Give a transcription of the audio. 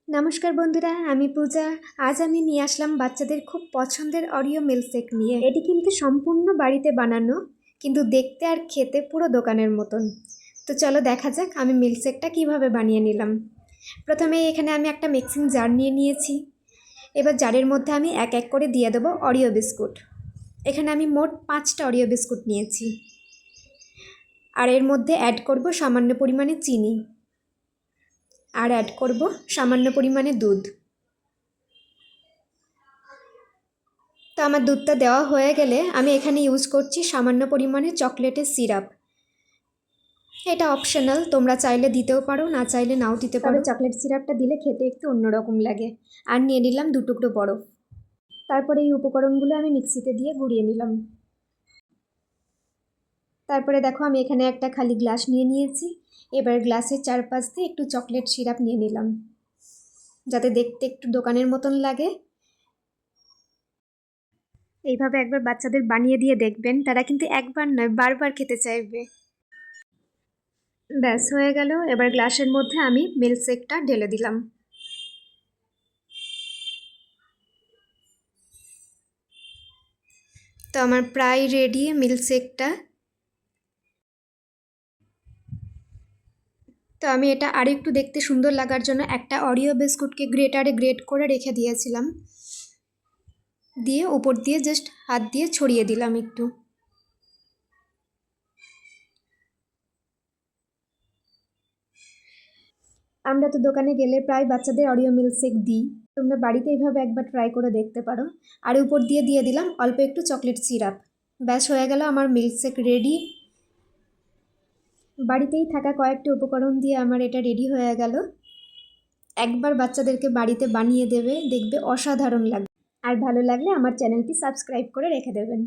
নমস্কার বন্ধুরা, আমি পূজা। আজ আমি নিয়ে আসলাম বাচ্চাদের খুব পছন্দের অরিও মিল্কশেক নিয়ে। এটি কিন্তু সম্পূর্ণ বাড়িতে বানানো, কিন্তু দেখতে আর খেতে পুরো দোকানের মতন। তো চলো দেখা যাক আমি মিল্কশেকটা কিভাবে বানিয়ে নিলাম। প্রথমে এখানে আমি একটা মিক্সিং জার নিয়ে নিয়েছি। এবার জারের মধ্যে আমি এক এক করে দিয়ে দেবো অরিও বিস্কুট। এখানে আমি মোট 5টা অরিও বিস্কুট নিয়েছি। আর এর মধ্যে অ্যাড করব সামান্য পরিমাণে চিনি, আর অ্যাড করব সামান্য পরিমাণে দুধ। তো আমার দুধটা দেওয়া হয়ে গেলে আমি এখানে ইউজ করছি সামান্য পরিমাণে চকলেটের সিরাপ। এটা অপশনাল, তোমরা চাইলে দিতেও পারো, না চাইলে নাও দিতে পারো। চকলেট সিরাপটা দিলে খেতে একটু অন্যরকম লাগে। আর নিয়ে নিলাম 2 টুকরো বরফ। তারপরে এই উপকরণগুলো আমি মিক্সিতে দিয়ে গুঁড়িয়ে নিলাম। তারপরে দেখো আমি এখানে একটা খালি গ্লাস নিয়ে নিয়েছি। এবার গ্লাসের চারপাশ দিয়ে একটু চকলেট সিরাপ নিয়ে নিলাম, যাতে দেখতে একটু দোকানের মতন লাগে। এইভাবে একবার বাচ্চাদের বানিয়ে দিয়ে দেখবেন, তারা কিন্তু একবার নয় বারবার খেতে চাইবে। ব্যাস হয়ে গেল। এবার গ্লাসের মধ্যে আমি মিল্কশেকটা ঢেলে দিলাম। তো আমার প্রায় রেডি মিল্কশেকটা। তো আমি এটা আরেকটু দেখতে সুন্দর লাগার জন্য একটা অরিও বিস্কুটকে গ্রেটারে গ্রেট করে রেখে দিয়েছিলাম, দিয়ে উপর দিয়ে জাস্ট হাত দিয়ে ছড়িয়ে দিলাম একটু। আমরা তো দোকানে গেলে প্রায় বাচ্চাদের অরিও মিল্কশেক দিই। তোমরা বাড়িতে এইভাবে একবার ট্রাই করে দেখতে পারো। আর উপর দিয়ে দিয়ে দিলাম অল্প একটু চকলেট সিরাপ। ব্যাস হয়ে গেল আমার মিল্কশেক রেডি। বাড়িতেই থাকা কয়েকটা উপকরণ দিয়ে আমার এটা রেডি হয়ে গেল। একবার বাচ্চাদেরকে বাড়িতে বানিয়ে দেবে, দেখবে অসাধারণ লাগবে। আর ভালো লাগলে আমার চ্যানেলটি সাবস্ক্রাইব করে রেখে দেবেন।